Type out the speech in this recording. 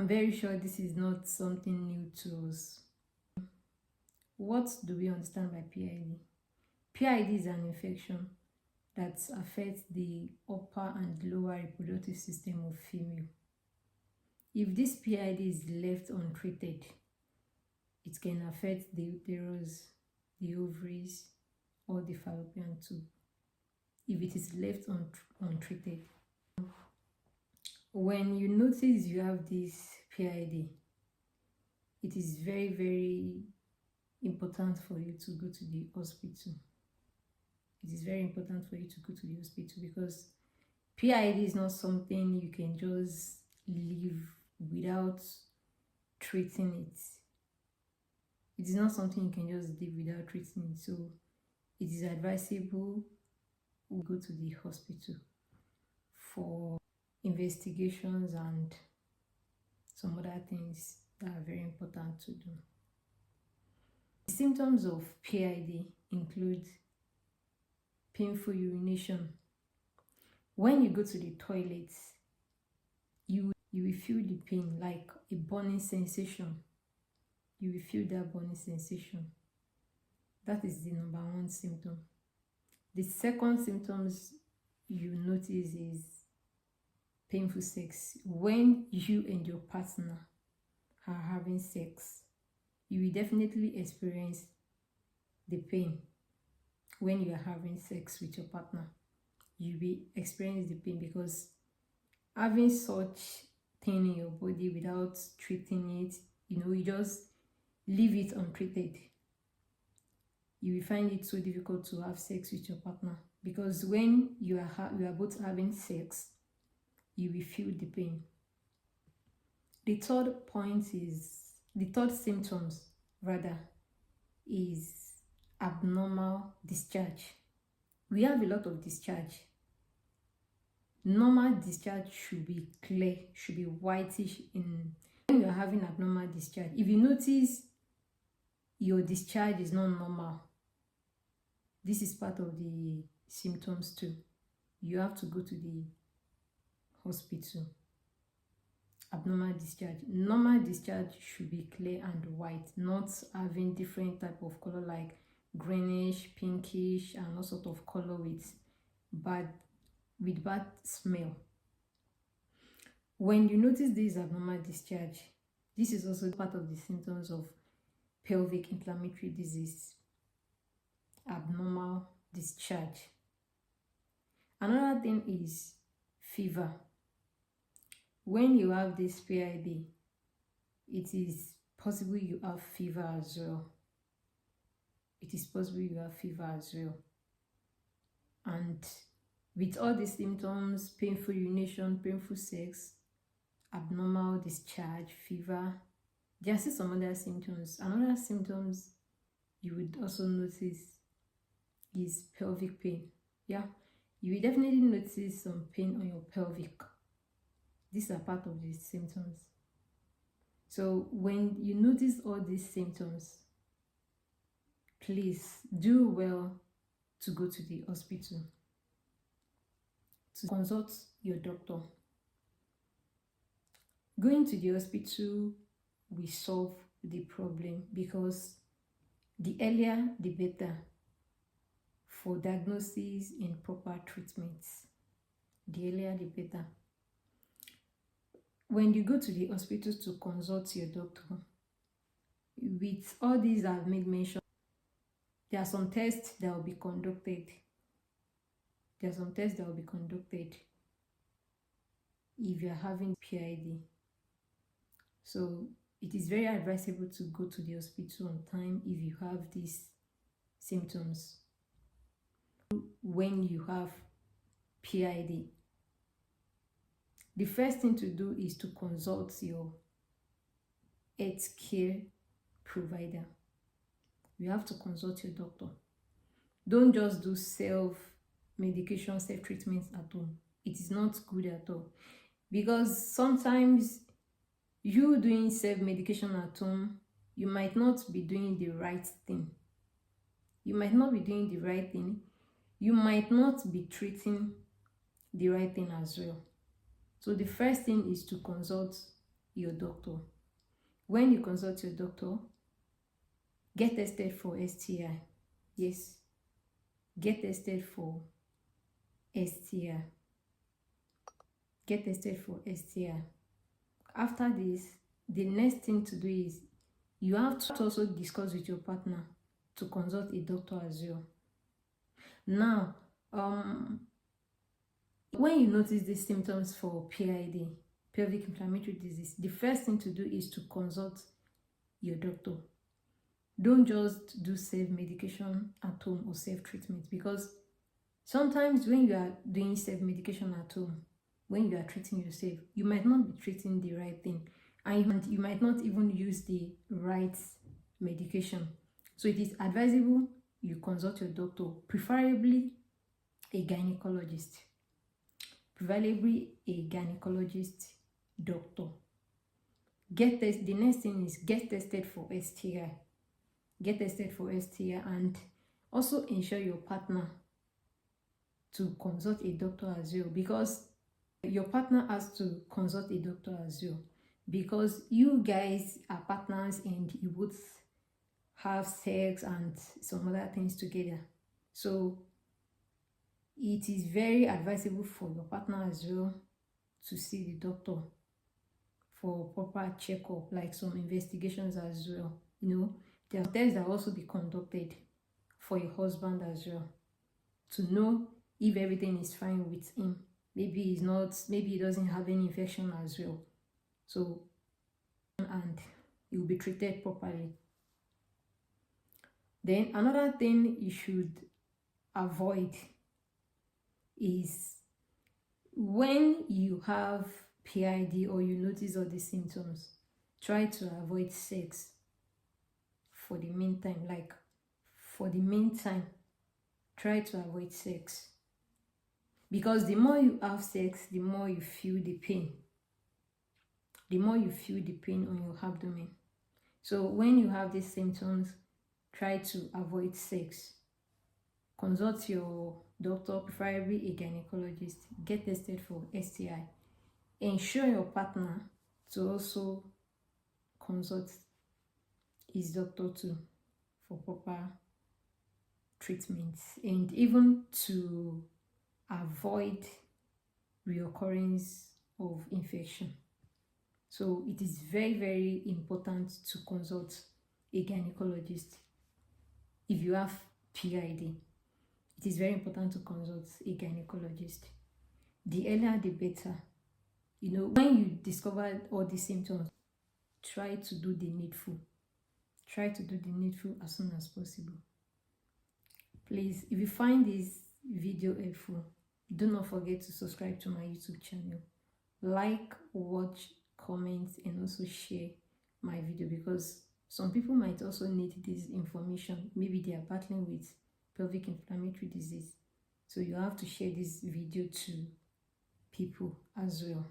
I'm very sure this is not something new to us. What do we understand by PID? PID is an infection that affects the upper and lower reproductive system of female. If this PID is left untreated, it can affect the uterus, the ovaries, or the fallopian tube. If it is left untreated. When you notice you have this PID, it is very, very important for you to go to the hospital. It is very important for you to go to the hospital because PID is not something you can just live without treating it. It is not something you can just live without treating it. So it is advisable we go to the hospital for investigations and some other things that are very important to do. The symptoms of PID include painful urination. When you go to the toilet, you will feel the pain, like a burning sensation. You will feel that burning sensation. That is the number one symptom. The second symptoms you notice is painful sex. When you and your partner are having sex, you will definitely experience the pain. When you are having sex with your partner, you will experience the pain because having such thing in your body without treating it, you just leave it untreated. You will find it so difficult to have sex with your partner because when you are both having sex, you will feel the pain. The third symptoms is abnormal discharge. We have a lot of discharge. Normal discharge should be clear, should be whitish. When you are having abnormal discharge, if you notice your discharge is not normal, this is part of the symptoms too. You have to go to the hospital. Abnormal discharge. Normal discharge should be clear and white, not having different type of color like greenish, pinkish, and all sort of color with bad smell. When you notice this abnormal discharge, this is also part of the symptoms of pelvic inflammatory disease. Abnormal discharge. Another thing is fever. When you have this PID, it is possible you have fever as well. It is possible you have fever as well. And with all these symptoms, painful urination, painful sex, abnormal discharge, fever, there are still some other symptoms. Another symptoms you would also notice is pelvic pain. Yeah, you will definitely notice some pain on your pelvic. These are part of the symptoms. So when you notice all these symptoms, please do well to go to the hospital to consult your doctor. Going to the hospital will solve the problem because the earlier the better for diagnosis and proper treatments. The earlier the better. When you go to the hospital to consult your doctor, with all these I've made mention, there are some tests that will be conducted. If you are having PID. So it is very advisable to go to the hospital on time if you have these symptoms. When you have PID, the first thing to do is to consult your healthcare provider. You have to consult your doctor. Don't just do self-medication, self-treatment at home. It is not good at all. Because sometimes you doing self-medication at home, you might not be doing the right thing. You might not be doing the right thing. You might not be treating the right thing as well. So the first thing is to consult your doctor. When you consult your doctor, get tested for STI. Yes, get tested for STI. Get tested for STI. After this, the next thing to do is you have to also discuss with your partner to consult a doctor as well. Now, when you notice these symptoms for PID, pelvic inflammatory disease, the first thing to do is to consult your doctor. Don't just do self-medication at home or self-treatment, because sometimes when you are doing self-medication at home, when you are treating yourself, you might not be treating the right thing, and you might not even use the right medication. So it is advisable you consult your doctor, preferably a gynecologist. Preferably a gynecologist doctor. The next thing is get tested for STI. Get tested for STI, and also ensure your partner to consult a doctor as well, because your partner has to consult a doctor as well, because you guys are partners and you both have sex and some other things together. So it is very advisable for your partner as well to see the doctor for proper checkup, like some investigations as well. You know, there are tests that will also be conducted for your husband as well, to know if everything is fine with him. Maybe he's not, maybe he doesn't have any infection as well. So, and he will be treated properly. Then another thing you should avoid is when you have PID or you notice all these symptoms, try to avoid sex for the meantime. Like, for the meantime, try to avoid sex, because the more you have sex, the more you feel the pain. The more you feel the pain on your abdomen. So when you have these symptoms, try to avoid sex. Consult your doctor, preferably a gynecologist. Get tested for STI. Ensure your partner to also consult his doctor too for proper treatments, and even to avoid reoccurrence of infection. So it is very, very important to consult a gynecologist if you have PID. It is very important to consult a gynecologist. The earlier the better. You know, when you discover all these symptoms, try to do the needful. Try to do the needful as soon as possible. Please, if you find this video helpful, do not forget to subscribe to my YouTube channel. Like, watch, comment, and also share my video, because some people might also need this information. Maybe they are battling with pelvic inflammatory disease. So you have to share this video to people as well.